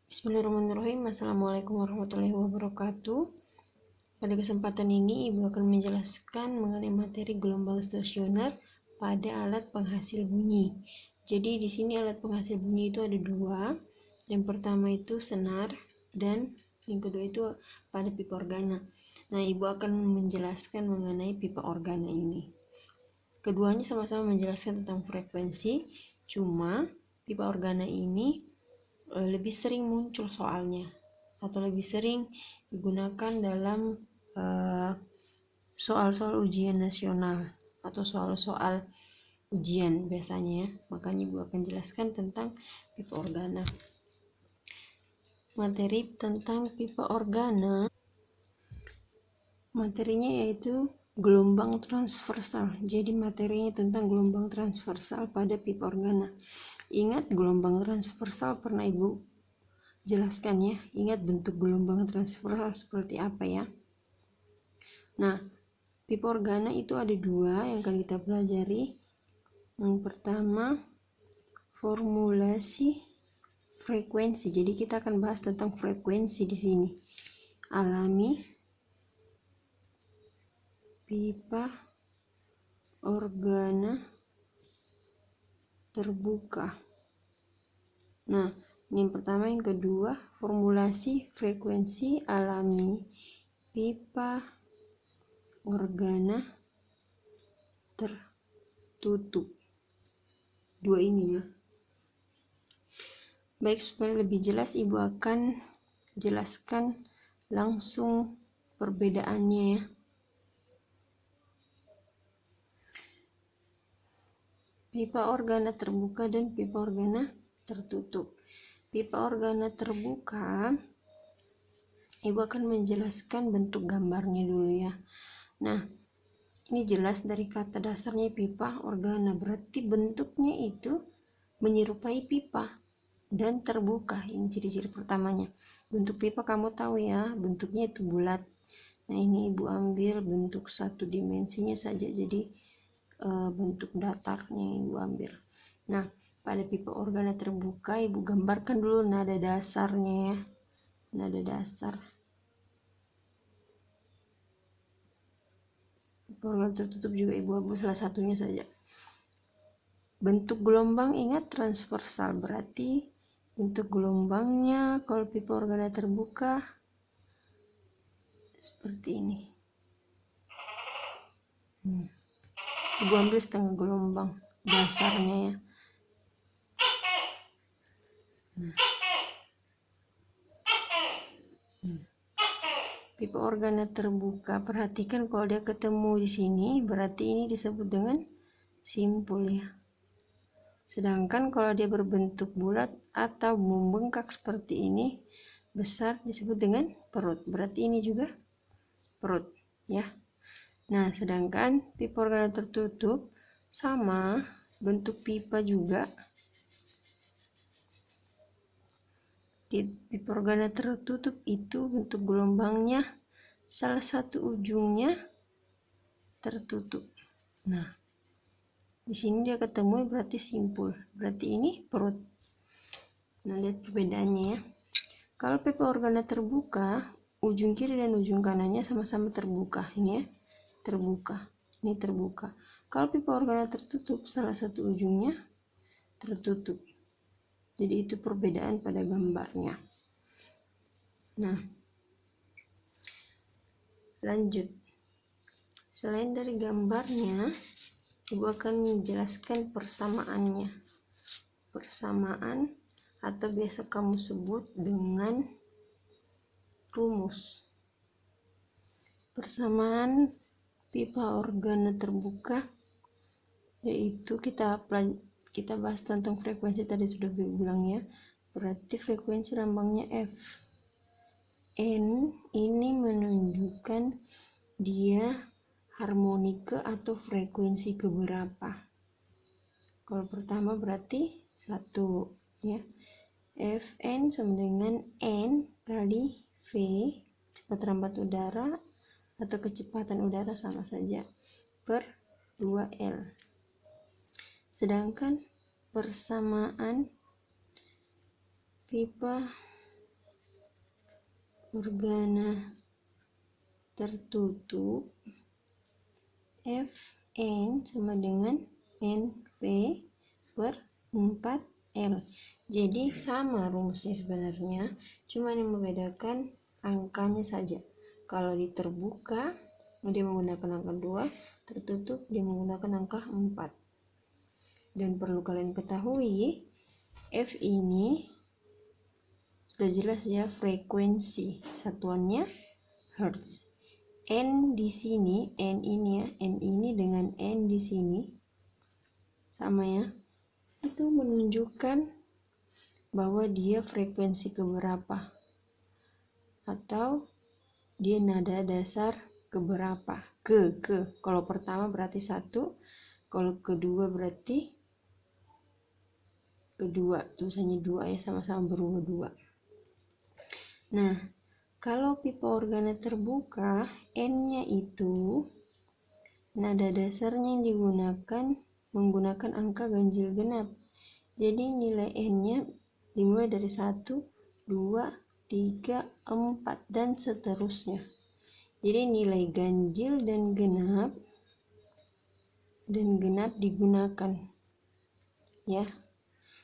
Bismillahirrahmanirrahim. Assalamualaikum warahmatullahi wabarakatuh. Pada kesempatan ini, Ibu akan menjelaskan mengenai materi gelombang stasioner pada alat penghasil bunyi. Jadi di sini alat penghasil bunyi itu ada dua. Yang pertama itu senar dan yang kedua itu pada pipa organa. Nah, Ibu akan menjelaskan mengenai pipa organa ini. Keduanya sama-sama menjelaskan tentang frekuensi, cuma pipa organa ini lebih sering muncul soalnya atau lebih sering digunakan dalam soal-soal ujian nasional atau soal-soal ujian biasanya ya. Makanya Ibu akan jelaskan tentang pipa organa. Materi tentang pipa organa, materinya yaitu gelombang transversal. Jadi materinya tentang gelombang transversal pada pipa organa. Ingat gelombang transversal pernah Ibu jelaskan ya. Ingat bentuk gelombang transversal seperti apa ya. Nah, pipa organa itu ada dua yang akan kita pelajari. Yang pertama, formulasi frekuensi. Jadi kita akan bahas tentang frekuensi di sini. Alami pipa organa terbuka. Nah, ini yang pertama. Yang kedua, formulasi frekuensi alami pipa organa tertutup. Dua ini ya. Baik, supaya lebih jelas Ibu akan jelaskan langsung perbedaannya ya. Pipa organa terbuka dan pipa organa tertutup. Pipa organa terbuka, Ibu akan menjelaskan bentuk gambarnya dulu ya. Nah, ini jelas dari kata dasarnya pipa organa, berarti bentuknya itu menyerupai pipa dan terbuka. Ini ciri-ciri pertamanya. Bentuk pipa kamu tahu ya, bentuknya itu bulat. Nah, ini Ibu ambil bentuk satu dimensinya saja, jadi bentuk datarnya yang Ibu ambil. Nah, pada pipa organa terbuka Ibu gambarkan dulu nada dasarnya ya. Nada dasar. Pipa organa tertutup juga Ibu ambil salah satunya saja. Bentuk gelombang ingat transversal, berarti bentuk gelombangnya kalau pipa organa terbuka seperti ini. Ibu ambil setengah gelombang dasarnya ya. Pipa organa terbuka, perhatikan kalau dia ketemu di sini, berarti ini disebut dengan simpul ya. Sedangkan kalau dia berbentuk bulat atau membengkak seperti ini, besar, disebut dengan perut. Berarti ini juga perut ya. Nah, sedangkan pipa organa tertutup sama bentuk pipa juga. Di pipa organa tertutup itu bentuk gelombangnya salah satu ujungnya tertutup. Nah, di sini dia ketemu berarti simpul. Berarti ini perut. Nah, lihat perbedaannya ya. Kalau pipa organa terbuka, ujung kiri dan ujung kanannya sama-sama terbuka. Ini ya, terbuka. Ini terbuka. Kalau pipa organa tertutup, salah satu ujungnya tertutup. Jadi itu perbedaan pada gambarnya. Nah, lanjut. Selain dari gambarnya, Ibu akan menjelaskan persamaannya. Persamaan atau biasa kamu sebut dengan rumus. Persamaan pipa organa terbuka yaitu kita bahas tentang frekuensi tadi sudah bilang ya. Berarti frekuensi lambangnya F. N ini menunjukkan dia harmonike atau frekuensi keberapa. Kalau pertama berarti 1 ya. Fn sama dengan N kali V, cepat rambat udara atau kecepatan udara sama saja, per 2L. Sedangkan persamaan pipa organa tertutup Fn sama dengan NV per 4L. Jadi sama rumusnya sebenarnya, cuma yang membedakan angkanya saja. Kalau di terbuka dia menggunakan angka 2, tertutup dia menggunakan angka 4. Dan perlu kalian ketahui, F ini sudah jelas ya, frekuensi, satuannya Hertz. N di sini, N ini ya, N ini dengan N di sini sama ya. Itu menunjukkan bahwa dia frekuensi keberapa atau dia nada dasar keberapa. Kalau pertama berarti 1, kalau kedua berarti kedua, tulisannya 2 ya, sama-sama berubah 2. Nah, kalau pipa organa terbuka, N-nya itu nada dasarnya yang digunakan menggunakan angka ganjil genap. Jadi nilai N-nya dimulai dari 1, 2, 3, 4 dan seterusnya. Jadi nilai ganjil dan genap digunakan ya.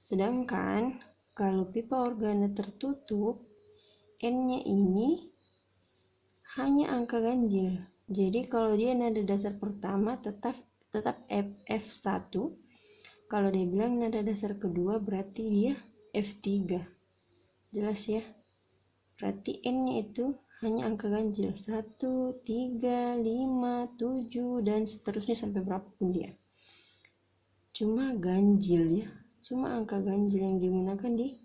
Sedangkan kalau pipa organa tertutup, N-nya ini hanya angka ganjil. Jadi kalau dia nada dasar pertama tetap F1. Kalau dia bilang nada dasar kedua berarti dia F3. Jelas ya? Berarti N-nya itu hanya angka ganjil 1, 3, 5, 7 dan seterusnya sampai berapapun dia. Cuma ganjil ya. Cuma angka ganjil yang digunakan di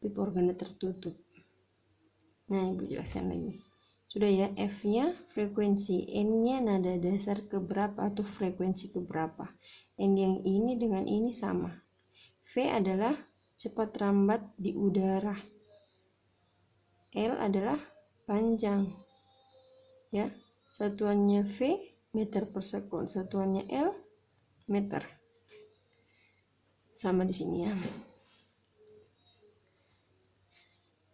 pipa organa tertutup. Nah, Ibu jelaskan lagi. Sudah ya, F-nya frekuensi, N-nya nada dasar keberapa atau frekuensi keberapa. N yang ini dengan ini sama. V adalah cepat rambat di udara. L adalah panjang. Ya, satuannya V meter per sekund, satuannya L meter. Sama di sini ya.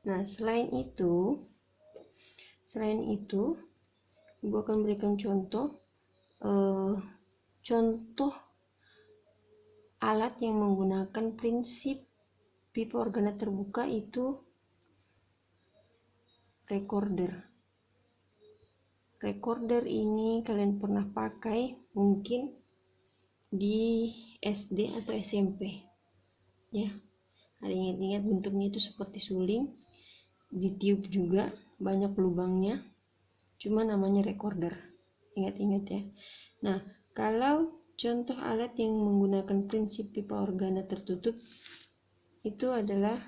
Nah, selain itu Ibu akan berikan contoh alat yang menggunakan prinsip pipa organa terbuka, itu recorder. Recorder ini kalian pernah pakai mungkin di SD atau SMP ya. Ada ingat-ingat bentuknya itu seperti suling, ditiup juga, banyak lubangnya, cuma namanya recorder. Ingat-ingat ya. Nah, kalau contoh alat yang menggunakan prinsip pipa organa tertutup itu adalah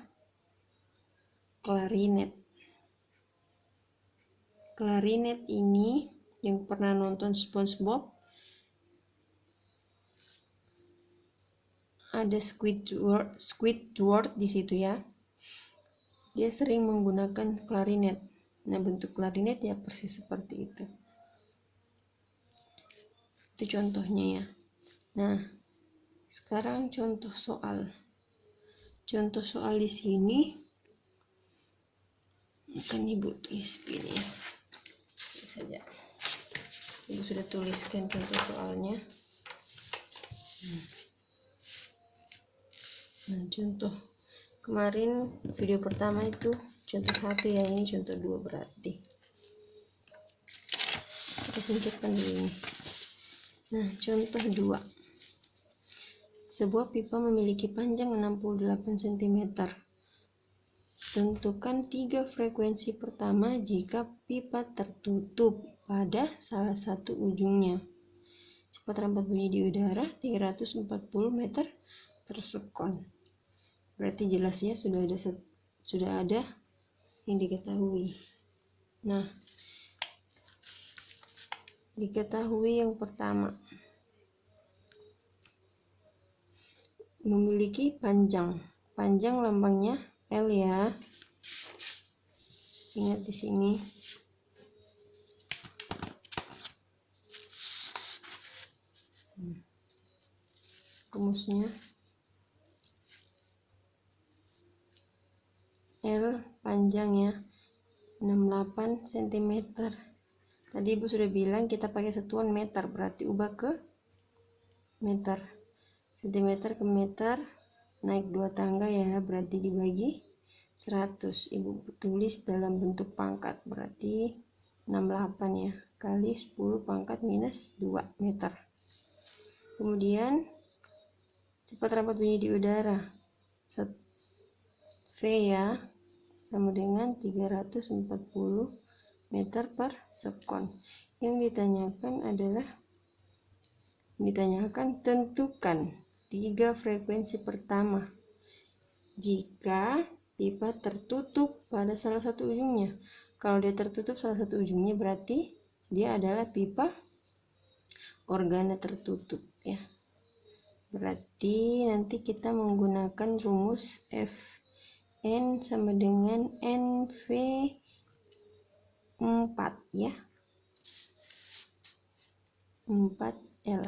klarinet. Klarinet ini yang pernah nonton SpongeBob, ada Squidward di situ ya. Dia sering menggunakan klarinet. Nah, bentuk klarinet ya persis seperti itu. Itu contohnya ya. Nah, sekarang contoh soal. Contoh soal di sini akan Ibu tulis pilih ya. Saja. Ibu sudah tuliskan contoh soalnya. Nah, contoh kemarin video pertama itu contoh 1 ya, ini contoh 2 berarti. Kita singkirkan dulu ini. Nah, contoh 2. Sebuah pipa memiliki panjang 68 cm. Tentukan 3 frekuensi pertama jika pipa tertutup pada salah satu ujungnya. Cepat rambat bunyi di udara 340 meter per sekon. Berarti jelas ya, sudah ada yang diketahui. Nah, diketahui yang pertama, memiliki panjang lambangnya L ya. Ingat di sini. Rumusnya L panjang ya. 68 cm. Tadi Ibu sudah bilang kita pakai satuan meter, berarti ubah ke meter. Cm ke meter, naik 2 tangga ya, berarti dibagi 100. Ibu tulis dalam bentuk pangkat, berarti 68 ya, kali 10 pangkat minus 2 meter. Kemudian cepat rapat bunyi di udara. V ya, sama dengan 340 meter per sekon. Yang ditanyakan tentukan 3 frekuensi pertama jika pipa tertutup pada salah satu ujungnya. Kalau dia tertutup salah satu ujungnya, berarti dia adalah pipa organa tertutup ya. Berarti nanti kita menggunakan rumus Fn sama dengan NV 4 ya, 4L.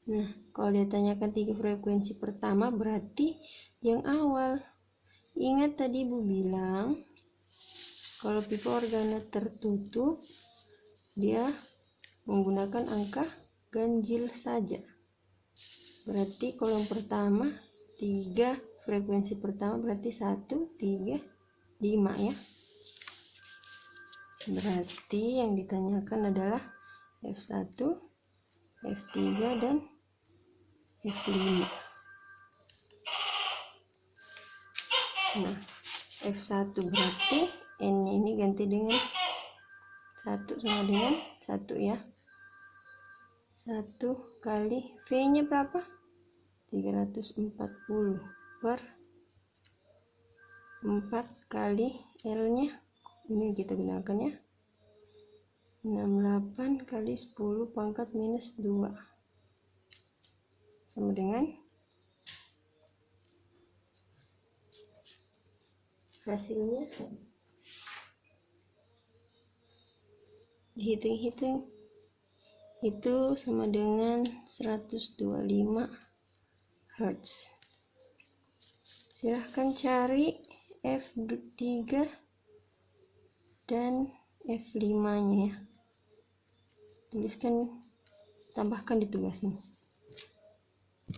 Nah, kalau dia tanyakan 3 frekuensi pertama, berarti yang awal. Ingat tadi Ibu bilang kalau pipa organa tertutup dia menggunakan angka ganjil saja. Berarti kalau yang pertama 3 frekuensi pertama berarti 1, 3, 5 ya. Berarti yang ditanyakan adalah F1, F3 dan F5. Nah, F1 berarti N-nya ini ganti dengan 1 sama dengan 1 ya. 1 kali V-nya berapa? 340 per 4 kali L-nya. Ini kita gunakan ya. 68 kali 10 pangkat minus 2. Sama dengan hasilnya dihitung-hitung itu sama dengan 125 Hz. Silahkan cari F3 dan F5 nya ya. Tuliskan, tambahkan di tugasnya.